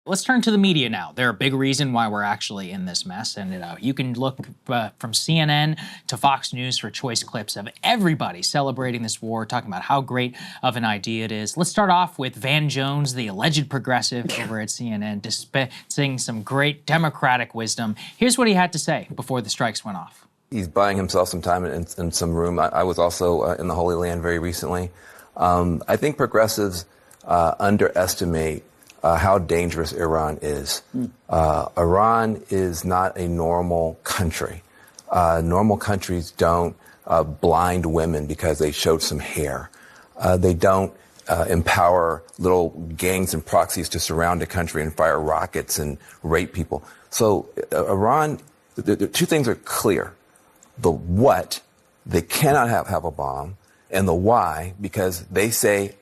Let's turn to the media now. They're a big reason why we're actually in this mess. And you can look from CNN to Fox News for choice clips of everybody celebrating this war, talking about how great of an idea it is. Let's start off with Van Jones, the alleged progressive over at CNN, dispensing some great democratic wisdom. Here's what he had to say before the strikes went off. He's buying himself some time in some room. I was also in the Holy Land very recently. I think progressives underestimate how dangerous Iran is. Iran is not a normal country. Normal countries don't blind women because they showed some hair. They don't empower little gangs and proxies to surround a country and fire rockets and rape people. So Iran, the two things are clear. The what, they cannot have a bomb, and the why, because they say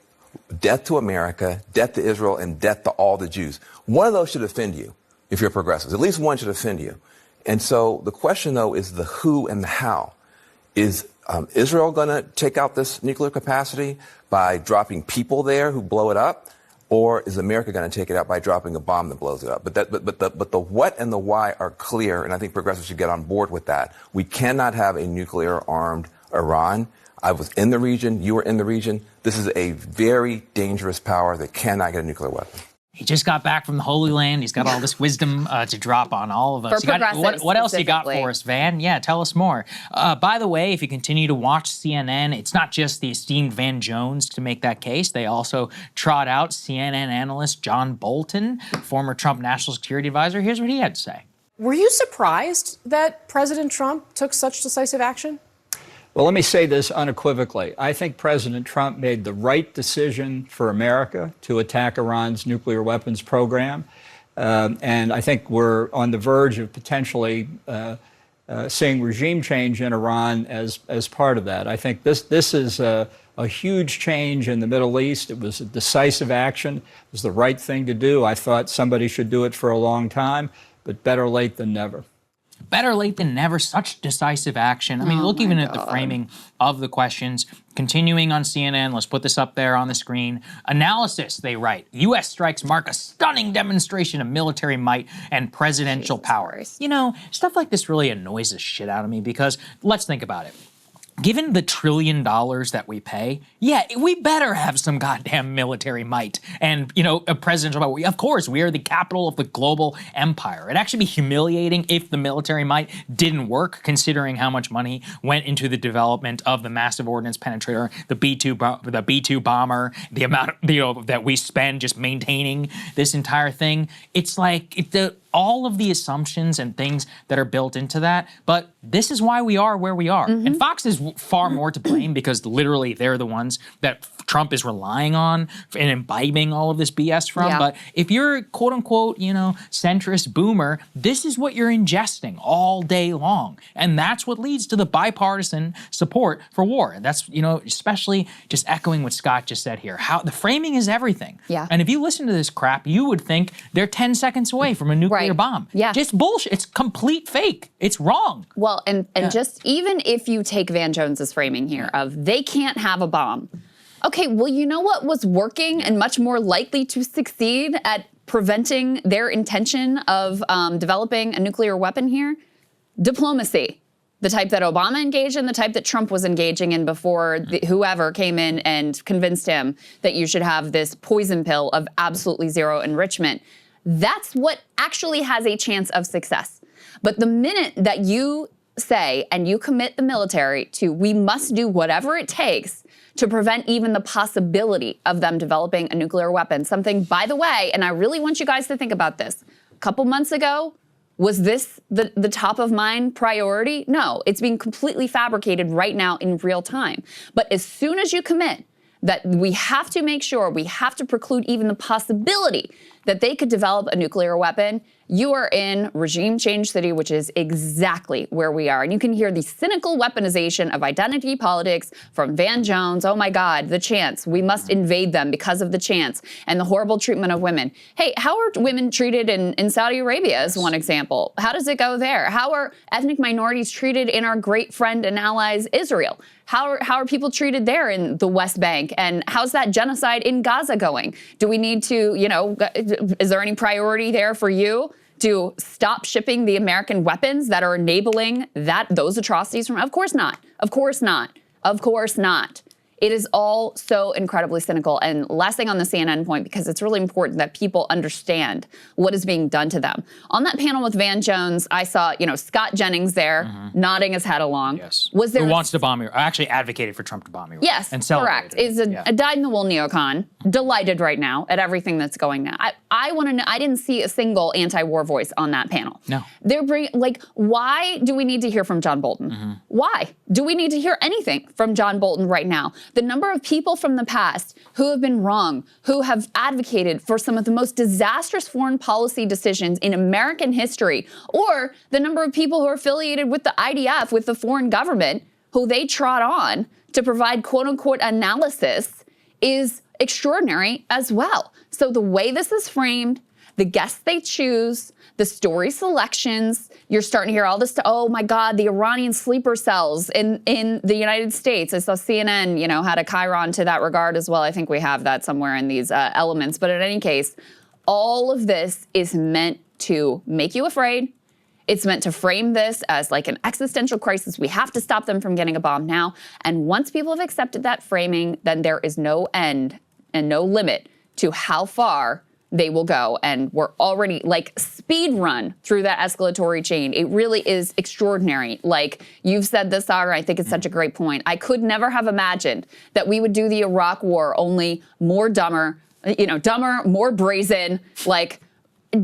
death to America, death to Israel, and death to all the Jews. One of those should offend you if you're progressives. At least one should offend you. And so the question, though, is the who and the how. Is Israel going to take out this nuclear capacity by dropping people there who blow it up? Or is America going to take it out by dropping a bomb that blows it up? But the what and the why are clear, and I think progressives should get on board with that. We cannot have a nuclear-armed Iran. I was in the region. You were in the region. This is a very dangerous power that cannot get a nuclear weapon. He just got back from the Holy Land. He's got all this wisdom to drop on all of us. What else you got for us, Van? Yeah, tell us more. By the way, if you continue to watch CNN, it's not just the esteemed Van Jones to make that case. They also trot out CNN analyst John Bolton, former Trump national security advisor. Here's what he had to say. Were you surprised that President Trump took such decisive action? Well, let me say this unequivocally. I think President Trump made the right decision for America to attack Iran's nuclear weapons program. And I think we're on the verge of potentially seeing regime change in Iran as part of that. I think this is a huge change in the Middle East. It was a decisive action. It was the right thing to do. I thought somebody should do it for a long time, but better late than never. Better late than never, such decisive action. I mean, look even at the framing of the questions. Continuing on CNN, let's put this up there on the screen. Analysis, they write, U.S. strikes mark a stunning demonstration of military might and presidential power. You know, stuff like this really annoys the shit out of me because let's think about it. Given the $1 trillion that we pay, yeah, we better have some goddamn military might and, you know, a presidential power. Of course, we are the capital of the global empire. It'd actually be humiliating if the military might didn't work, considering how much money went into the development of the massive ordnance penetrator, the B-2 bomber, the amount, that we spend just maintaining this entire thing. It's like all of the assumptions and things that are built into that, but this is why we are where we are. And Fox is far more to blame because literally they're the ones that Trump is relying on and imbibing all of this BS from. But if you're quote unquote, centrist boomer, this is what you're ingesting all day long. And that's what leads to the bipartisan support for war. And that's, especially just echoing what Scott just said here, how the framing is everything. And if you listen to this crap, you would think they're 10 seconds away from a nuclear bomb. Just bullshit. It's complete fake. It's wrong. Well, and just even if you take Van Jones's framing here of they can't have a bomb. Okay, well, you know what was working and much more likely to succeed at preventing their intention of developing a nuclear weapon here? Diplomacy. The type that Obama engaged in, the type that Trump was engaging in before whoever came in and convinced him that you should have this poison pill of absolutely zero enrichment. That's what actually has a chance of success. But the minute that you say and you commit the military to we must do whatever it takes to prevent even the possibility of them developing a nuclear weapon, something, by the way, and I really want you guys to think about this, a couple months ago, was this the top of mind priority? No, it's being completely fabricated right now in real time. But as soon as you commit that we have to make sure, we have to preclude even the possibility that they could develop a nuclear weapon, you are in regime change city, which is exactly where we are. And you can hear the cynical weaponization of identity politics from Van Jones. Oh my God, the chance. We must invade them because of the chance and the horrible treatment of women. Hey, how are women treated in Saudi Arabia as one example? How does it go there? How are ethnic minorities treated in our great friend and allies, Israel? How are people treated there in the West Bank? And how's that genocide in Gaza going? Do we need to, Is there any priority there for you to stop shipping the American weapons that are enabling those atrocities from? Of course not. Of course not. Of course not. It is all so incredibly cynical. And last thing on the CNN point, because it's really important that people understand what is being done to them. On that panel with Van Jones, I saw, Scott Jennings there nodding his head along. Yes. Was there Who wants to bomb Iraq? Actually advocated for Trump to bomb Iraq. Yes, and correct. Is a dyed-in-the-wool neocon, delighted right now at everything that's going now. I want to know, I didn't see a single anti-war voice on that panel. No. They're why do we need to hear from John Bolton? Why do we need to hear anything from John Bolton right now? The number of people from the past who have been wrong, who have advocated for some of the most disastrous foreign policy decisions in American history, or the number of people who are affiliated with the IDF, with the foreign government, who they trot on to provide quote-unquote analysis, is extraordinary as well. So the way this is framed, the guests they choose, the story selections, you're starting to hear all this, oh my God, the Iranian sleeper cells in the United States. I saw CNN, had a chyron to that regard as well. I think we have that somewhere in these elements. But in any case, all of this is meant to make you afraid. It's meant to frame this as like an existential crisis. We have to stop them from getting a bomb now. And once people have accepted that framing, then there is no end and no limit to how far they will go. And we're already speed run through that escalatory chain. It really is extraordinary. Like you've said this, Saagar, I think it's such a great point. I could never have imagined that we would do the Iraq war only more dumber, more brazen,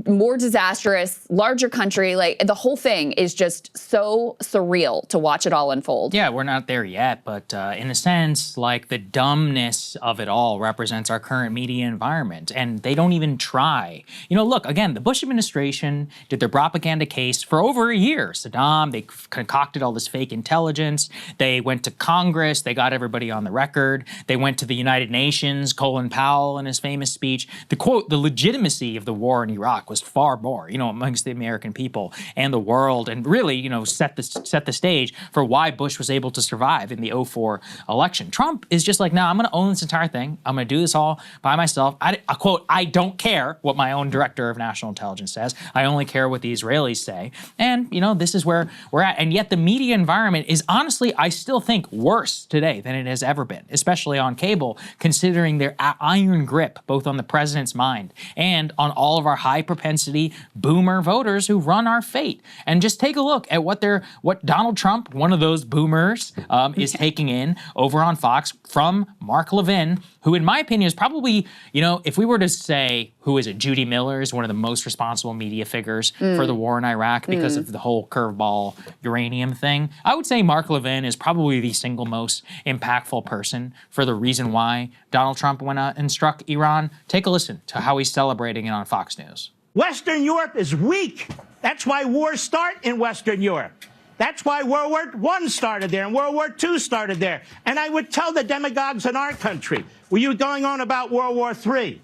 more disastrous, larger country. The whole thing is just so surreal to watch it all unfold. Yeah, we're not there yet, but in a sense, the dumbness of it all represents our current media environment, and they don't even try. Look, again, the Bush administration did their propaganda case for over a year. Saddam, they concocted all this fake intelligence. They went to Congress. They got everybody on the record. They went to the United Nations, Colin Powell in his famous speech. The quote, the legitimacy of the war in Iraq was far more, amongst the American people and the world, and really, set the stage for why Bush was able to survive in the 2004 election. Trump is just I'm going to own this entire thing. I'm going to do this all by myself. I don't care what my own director of national intelligence says. I only care what the Israelis say. And, this is where we're at. And yet the media environment is honestly, I still think, worse today than it has ever been, especially on cable, considering their iron grip, both on the president's mind and on all of our high propensity boomer voters who run our fate. And just take a look at what Donald Trump, one of those boomers, is taking in over on Fox from Mark Levin, who in my opinion is probably, if we were to say who is it, Judy Miller is one of the most responsible media figures for the war in Iraq because of the whole curveball uranium thing, I would say Mark Levin is probably the single most impactful person for the reason why Donald Trump went out and struck Iran. Take a listen to how he's celebrating it on Fox News. Western Europe is weak. That's why wars start in Western Europe. That's why World War I started there and World War II started there. And I would tell the demagogues in our country, were you going on about World War III?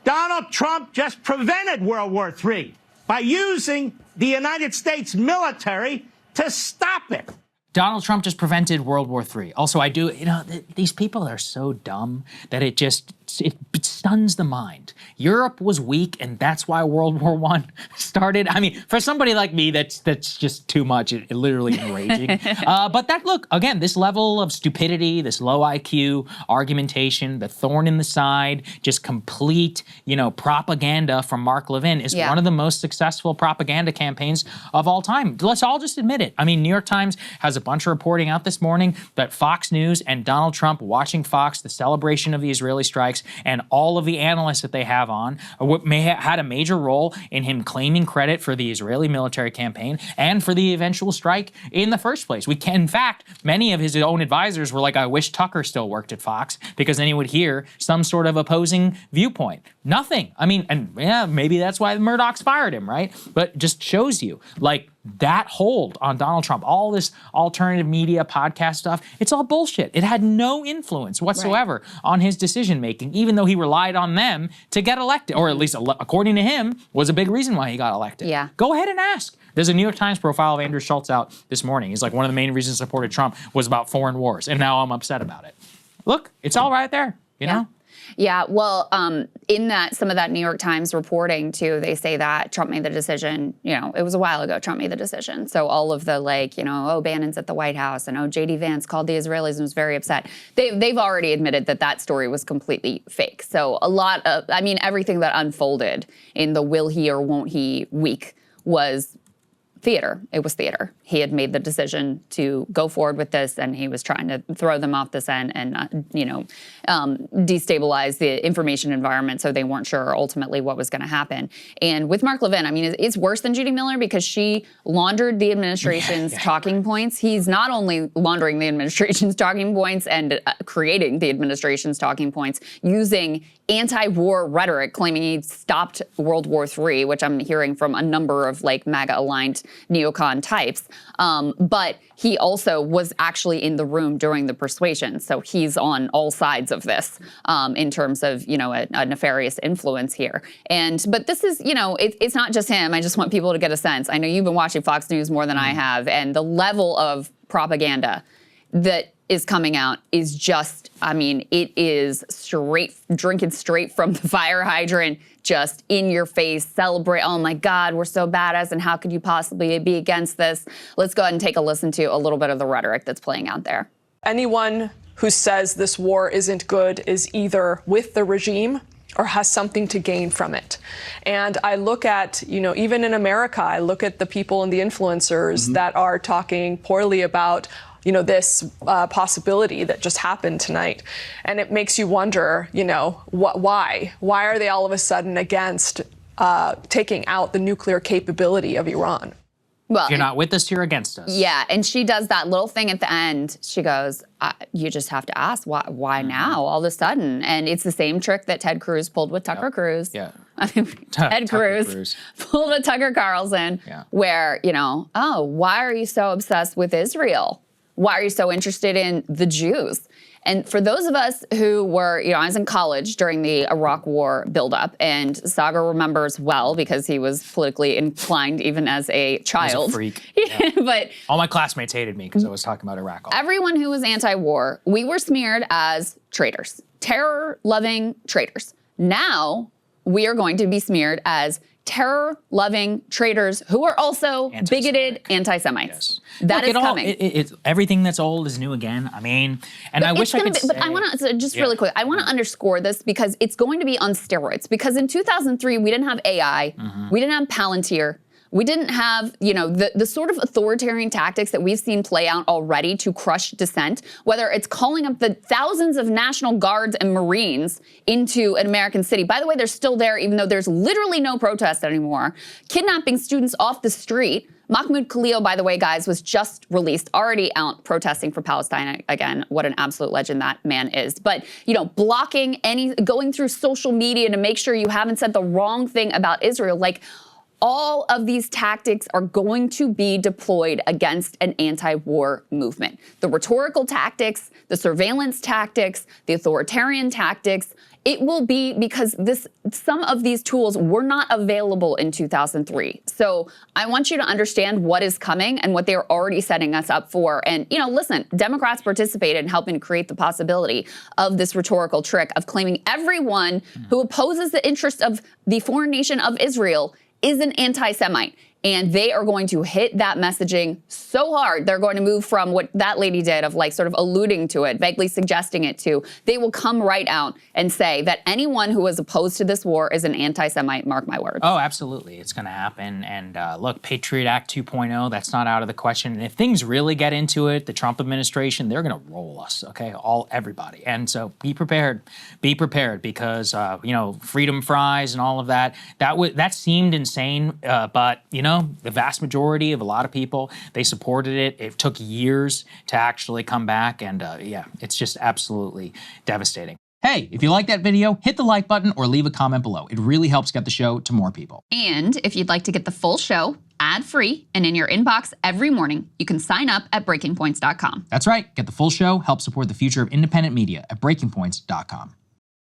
Donald Trump just prevented World War III by using the United States military to stop it. Donald Trump just prevented World War III. Also, these people are so dumb that it stuns the mind. Europe was weak, and that's why World War I started. I mean, for somebody like me, that's just too much. It literally enraging. But look, again, this level of stupidity, this low IQ argumentation, the thorn in the side, just complete, propaganda from Mark Levin is one of the most successful propaganda campaigns of all time. Let's all just admit it. I mean, New York Times has a bunch of reporting out this morning that Fox News and Donald Trump watching Fox, the celebration of the Israeli strikes, and all of the analysts that they have on had a major role in him claiming credit for the Israeli military campaign and for the eventual strike in the first place. In fact, many of his own advisors were like, I wish Tucker still worked at Fox, because then he would hear some sort of opposing viewpoint. Nothing. I mean, and yeah, maybe that's why the Murdochs fired him, right? But it just shows you, that hold on Donald Trump, all this alternative media podcast stuff, it's all bullshit. It had no influence whatsoever on his decision-making, even though he relied on them to get elected, or at least according to him, was a big reason why he got elected. Yeah. Go ahead and ask. There's a New York Times profile of Andrew Schultz out this morning. He's like, one of the main reasons I supported Trump was about foreign wars, and now I'm upset about it. Look, it's all right there, you know? Yeah, well, in some of that New York Times reporting too, they say that Trump made the decision, it was a while ago, Trump made the decision. So all of the Bannon's at the White House and J.D. Vance called the Israelis and was very upset. They've already admitted that story was completely fake. So everything that unfolded in the will he or won't he week was theater. It was theater. He had made the decision to go forward with this, and he was trying to throw them off the scent and, destabilize the information environment so they weren't sure ultimately what was going to happen. And with Mark Levin, it's worse than Judy Miller because she laundered the administration's talking points. He's not only laundering the administration's talking points and creating the administration's talking points using anti-war rhetoric, claiming he stopped World War III, which I'm hearing from a number of MAGA-aligned neocon types. But he also was actually in the room during the persuasion. So he's on all sides of this in terms of, a nefarious influence here. But this is, it's not just him. I just want people to get a sense. I know you've been watching Fox News more than I have, and the level of propaganda that is coming out is just, it is drinking straight from the fire hydrant, just in your face, celebrate, oh my God, we're so badass, and how could you possibly be against this? Let's go ahead and take a listen to a little bit of the rhetoric that's playing out there. Anyone who says this war isn't good is either with the regime or has something to gain from it. And I look at, even in America, I look at the people and the influencers that are talking poorly about this possibility that just happened tonight. And it makes you wonder, why? Why are they all of a sudden against taking out the nuclear capability of Iran? Well, if you're not with us, you're against us. Yeah, and she does that little thing at the end. She goes, you just have to ask, why now, all of a sudden? And it's the same trick that Ted Cruz pulled with Tucker Cruz. Yeah. Ted Cruz pulled with Tucker Carlson, where, why are you so obsessed with Israel? Why are you so interested in the Jews? And for those of us who were, I was in college during the Iraq War buildup, and Saagar remembers well because he was politically inclined even as a child. I was a freak. But all my classmates hated me because I was talking about Iraq. Everyone who was anti-war, we were smeared as traitors, terror-loving traitors. Now we are going to be smeared as terror-loving traitors who are also bigoted anti-Semites. Yes. That is coming. It's everything that's old is new again. And I wish I could say... But I want to, just really quick, I want to underscore this because it's going to be on steroids. Because in 2003, we didn't have AI, we didn't have Palantir, we didn't have, the sort of authoritarian tactics that we've seen play out already to crush dissent, whether it's calling up the thousands of National Guards and Marines into an American city. By the way, they're still there, even though there's literally no protest anymore. Kidnapping students off the street. Mahmoud Khalil, by the way, guys, was just released, already out protesting for Palestine. Again, what an absolute legend that man is. But, blocking going through social media to make sure you haven't said the wrong thing about Israel, all of these tactics are going to be deployed against an anti-war movement. The rhetorical tactics, the surveillance tactics, the authoritarian tactics, it will be because some of these tools were not available in 2003. So I want you to understand what is coming and what they're already setting us up for. And, listen, Democrats participated in helping create the possibility of this rhetorical trick of claiming everyone who opposes the interest of the foreign nation of Israel is an anti-Semite. And they are going to hit that messaging so hard. They're going to move from what that lady did of sort of alluding to it, vaguely suggesting it to, they will come right out and say that anyone who is opposed to this war is an anti-Semite, mark my words. Oh, absolutely. It's going to happen. And look, Patriot Act 2.0, that's not out of the question. And if things really get into it, the Trump administration, they're going to roll us, okay? Everybody. And so be prepared. Be prepared because, freedom fries and all of that, that seemed insane. But, the vast majority of a lot of people, they supported it. It took years to actually come back. And it's just absolutely devastating. Hey, if you like that video, hit the like button or leave a comment below. It really helps get the show to more people. And if you'd like to get the full show ad-free and in your inbox every morning, you can sign up at breakingpoints.com. That's right. Get the full show, help support the future of independent media at breakingpoints.com.